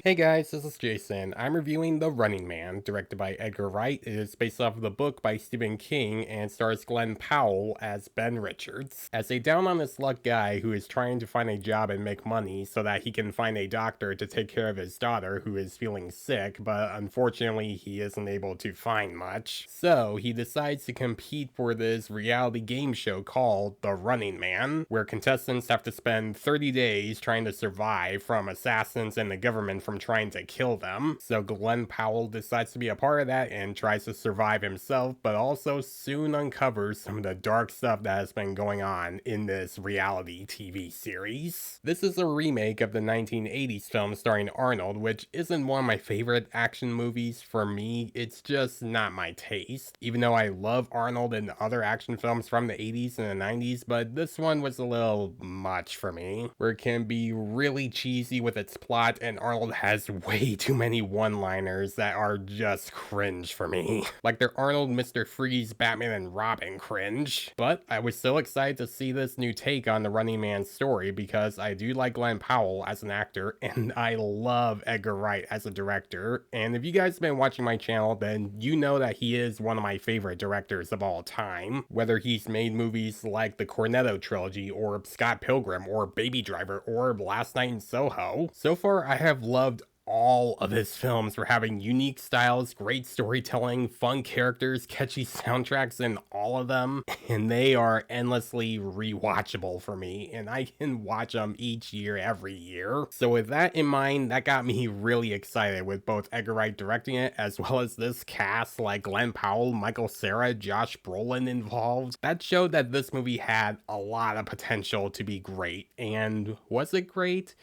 Hey guys, this is Jason. I'm reviewing The Running Man, directed by Edgar Wright. It is based off of the book by Stephen King and stars Glen Powell as Ben Richards. As a down on his luck guy who is trying to find a job and make money so that he can find a doctor to take care of his daughter who is feeling sick, but unfortunately he isn't able to find much. So he decides to compete for this reality game show called The Running Man, where contestants have to spend 30 days trying to survive from assassins and the government from trying to kill them. So Glen Powell decides to be a part of that and tries to survive himself, but also soon uncovers some of the dark stuff that has been going on in this reality TV series. This is a remake of the 1980s film starring Arnold, which isn't one of my favorite action movies. For me, it's just not my taste, even though I love Arnold and other action films from the 80s and the 90s, but this one was a little much for me, where it can be really cheesy with its plot and Arnold has way too many one-liners that are just cringe for me. Like their Arnold, Mr. Freeze, Batman and Robin cringe. But I was so excited to see this new take on the Running Man story because I do like Glen Powell as an actor and I love Edgar Wright as a director. And if you guys have been watching my channel, then you know that he is one of my favorite directors of all time. Whether he's made movies like the Cornetto trilogy or Scott Pilgrim or Baby Driver or Last Night in Soho. So far I have loved all of his films for having unique styles, great storytelling, fun characters, catchy soundtracks in all of them, and they are endlessly rewatchable for me, and I can watch them each year, every year. So with that in mind, that got me really excited with both Edgar Wright directing it, as well as this cast like Glen Powell, Michael Cera, Josh Brolin involved. That showed that this movie had a lot of potential to be great, and was it great?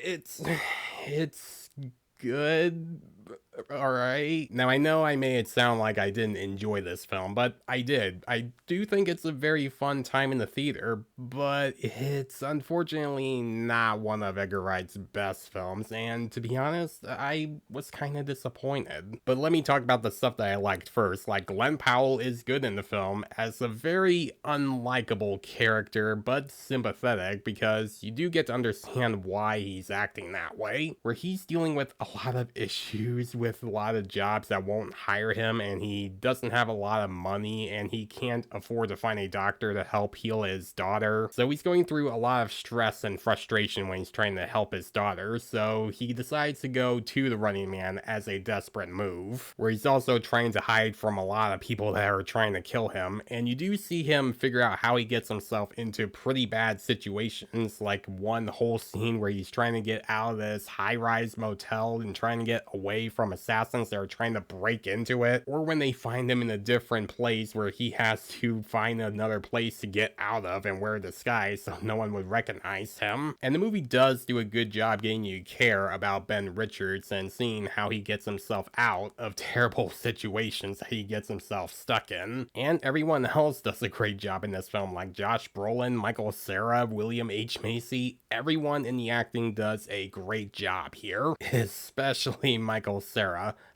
It's good. All right. Now I know I made it sound like I didn't enjoy this film, but I did. I do think it's a very fun time in the theater, but it's unfortunately not one of Edgar Wright's best films, and to be honest, I was kind of disappointed. But let me talk about the stuff that I liked first. Like Glen Powell is good in the film as a very unlikable character, but sympathetic because you do get to understand why he's acting that way, where he's dealing with a lot of issues with a lot of jobs that won't hire him, and he doesn't have a lot of money, and he can't afford to find a doctor to help heal his daughter. So he's going through a lot of stress and frustration when he's trying to help his daughter, so he decides to go to the Running Man as a desperate move, where he's also trying to hide from a lot of people that are trying to kill him, and you do see him figure out how he gets himself into pretty bad situations, like one whole scene where he's trying to get out of this high-rise motel and trying to get away from assassins that are trying to break into it, or when they find him in a different place where he has to find another place to get out of and wear a disguise so no one would recognize him. And the movie does do a good job getting you to care about Ben Richards and seeing how he gets himself out of terrible situations that he gets himself stuck in. And everyone else does a great job in this film, like Josh Brolin, Michael Cera, William H. Macy. Everyone in the acting does a great job here, especially Michael Cera.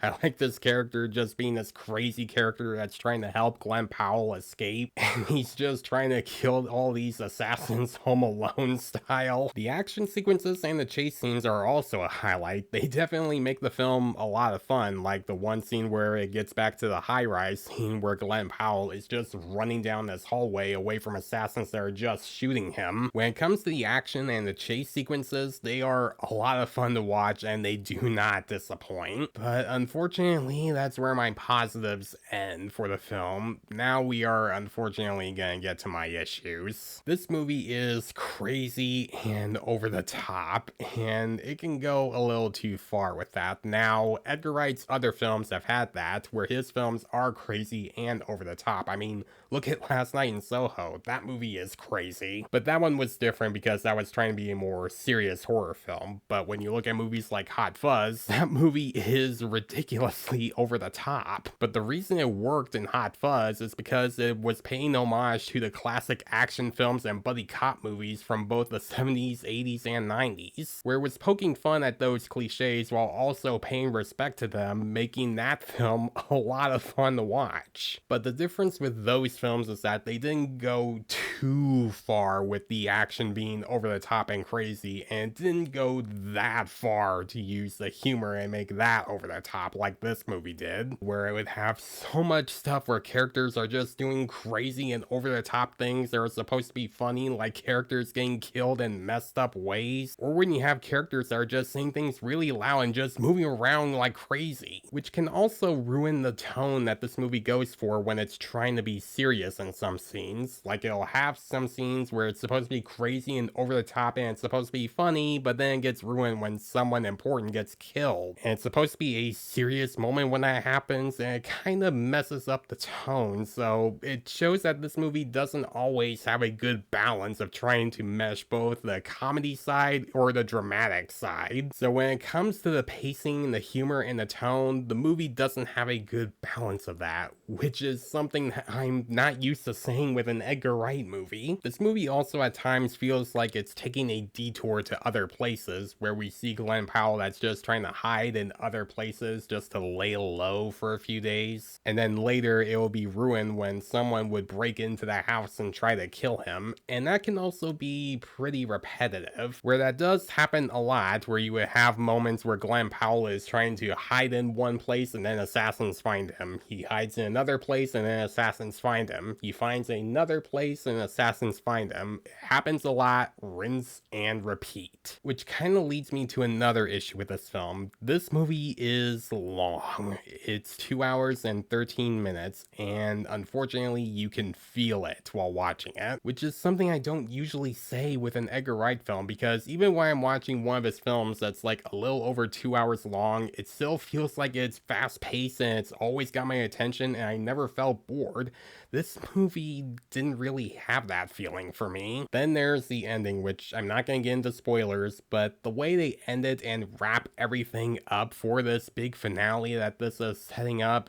I like this character just being this crazy character that's trying to help Glen Powell escape, and he's just trying to kill all these assassins Home Alone style. The action sequences and the chase scenes are also a highlight. They definitely make the film a lot of fun, like the one scene where it gets back to the high-rise scene where Glen Powell is just running down this hallway away from assassins that are just shooting him. When it comes to the action and the chase sequences, they are a lot of fun to watch and they do not disappoint. But unfortunately, that's where my positives end for the film. Now we are unfortunately gonna get to my issues. This movie is crazy and over the top, and it can go a little too far with that. Now, Edgar Wright's other films have had that, where his films are crazy and over the top. I mean, look at Last Night in Soho. That movie is crazy. But that one was different because that was trying to be a more serious horror film. But when you look at movies like Hot Fuzz, that movie is ridiculously over the top. But the reason it worked in Hot Fuzz is because it was paying homage to the classic action films and buddy cop movies from both the 70s, 80s, and 90s, where it was poking fun at those cliches while also paying respect to them, making that film a lot of fun to watch. But the difference with those films is that they didn't go too far with the action being over the top and crazy, and it didn't go that far to use the humor and make that over the top like this movie did, where it would have so much stuff where characters are just doing crazy and over the top things that are supposed to be funny, like characters getting killed in messed up ways, or when you have characters that are just saying things really loud and just moving around like crazy, which can also ruin the tone that this movie goes for when it's trying to be serious in some scenes. Like, it'll have some scenes where it's supposed to be crazy and over the top and it's supposed to be funny, but then it gets ruined when someone important gets killed. And it's supposed to be a serious moment when that happens, and it kind of messes up the tone. So it shows that this movie doesn't always have a good balance of trying to mesh both the comedy side or the dramatic side. So when it comes to the pacing, the humor, and the tone, the movie doesn't have a good balance of that, which is something that I'm not used to saying with an Edgar Wright movie. This movie also at times feels like it's taking a detour to other places, where we see Glen Powell that's just trying to hide in other places just to lay low for a few days, and then later it will be ruined when someone would break into the house and try to kill him. And that can also be pretty repetitive, where that does happen a lot, where you would have moments where Glen Powell is trying to hide in one place and then assassins find him. He hides in another place and then assassins find him. He finds another place and assassins find him. It happens a lot, rinse and repeat. Which kind of leads me to another issue with this film. This movie is long. It's 2 hours and 13 minutes, and unfortunately you can feel it while watching it, which is something I don't usually say with an Edgar Wright film, because even when I'm watching one of his films that's like a little over 2 hours long, it still feels like it's fast paced and it's always got my attention and I never felt bored. This movie didn't really have that feeling for me. Then there's the ending, which I'm not going to get into spoilers, but the way they end it and wrap everything up for this big finale that this is setting up,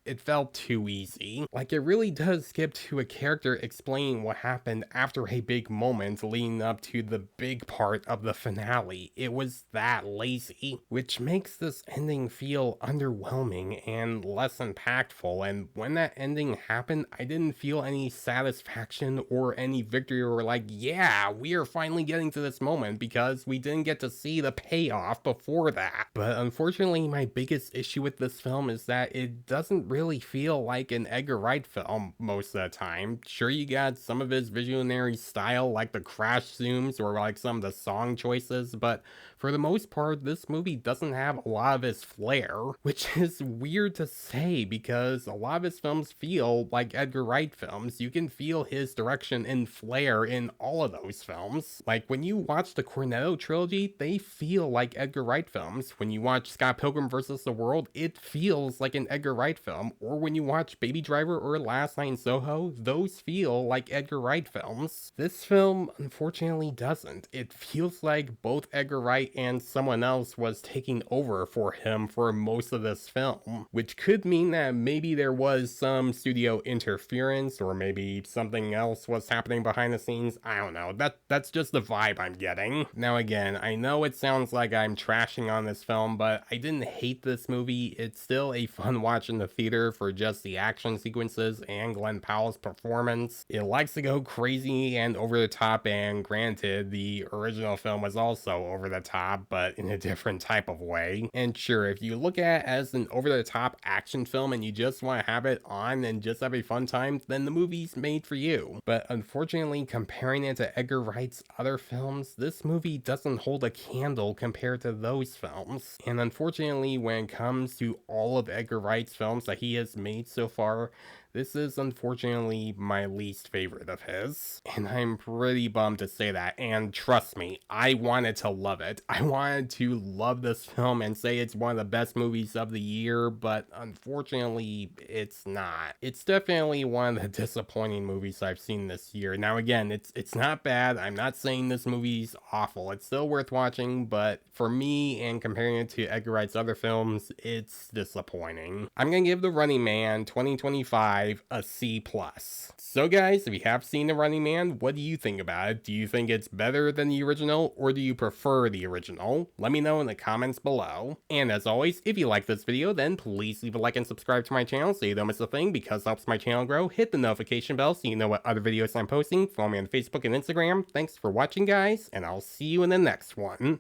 it felt too easy. Like, it really does skip to a character explaining what happened after a big moment leading up to the big part of the finale. It was that lazy, which makes this ending feel underwhelming and less impactful. And when that ending happened, I didn't feel any satisfaction or any victory, or like, yeah, we are finally getting to this moment, because we didn't get to see the payoff before that. But unfortunately, my biggest issue with this film is that it doesn't really feel like an Edgar Wright film most of the time. Sure, you got some of his visionary style, like the crash zooms or like some of the song choices, but for the most part, this movie doesn't have a lot of his flair, which is weird to say because a lot of his films feel like Edgar Wright films. You can feel his direction and flair in all of those films. Like, when you watch the Cornetto trilogy, they feel like Edgar Wright films. When you watch Scott Pilgrim vs. the World, it feels like an Edgar Wright film. Or when you watch Baby Driver or Last Night in Soho, those feel like Edgar Wright films. This film, unfortunately, doesn't. It feels like both Edgar Wright and someone else was taking over for him for most of this film, which could mean that maybe there was some studio interference, or maybe something else was happening behind the scenes. I don't know. That's just the vibe I'm getting. Now again, I know it sounds like I'm trashing on this film, but I didn't hate this movie. It's still a fun watch in the theater for just the action sequences and Glen Powell's performance. It likes to go crazy and over the top, and granted, the original film was also over the top, but in a different type of way. And sure, if you look at it as an over the top action film and you just want to have it on and just have a fun time, then the movie's made for you. But unfortunately, comparing it to Edgar Wright's other films, this movie doesn't hold a candle compared to those films. And unfortunately, when it comes to all of Edgar Wright's films that he has made so far, this is unfortunately my least favorite of his, and I'm pretty bummed to say that. And trust me, I wanted to love it. I wanted to love this film and say it's one of the best movies of the year, but unfortunately, it's not. It's definitely one of the disappointing movies I've seen this year. Now again, it's not bad. I'm not saying this movie's awful. It's still worth watching, but for me, and comparing it to Edgar Wright's other films, it's disappointing. I'm gonna give The Running Man 2025 5 a C+. So guys, if you have seen The Running Man, what do you think about it? Do you think it's better than the original, or do you prefer the original? Let me know in the comments below. And as always, if you like this video, then please leave a like and subscribe to my channel so you don't miss a thing, because it helps my channel grow. Hit the notification bell so you know what other videos I'm posting. Follow me on Facebook and Instagram. Thanks for watching guys, and I'll see you in the next one.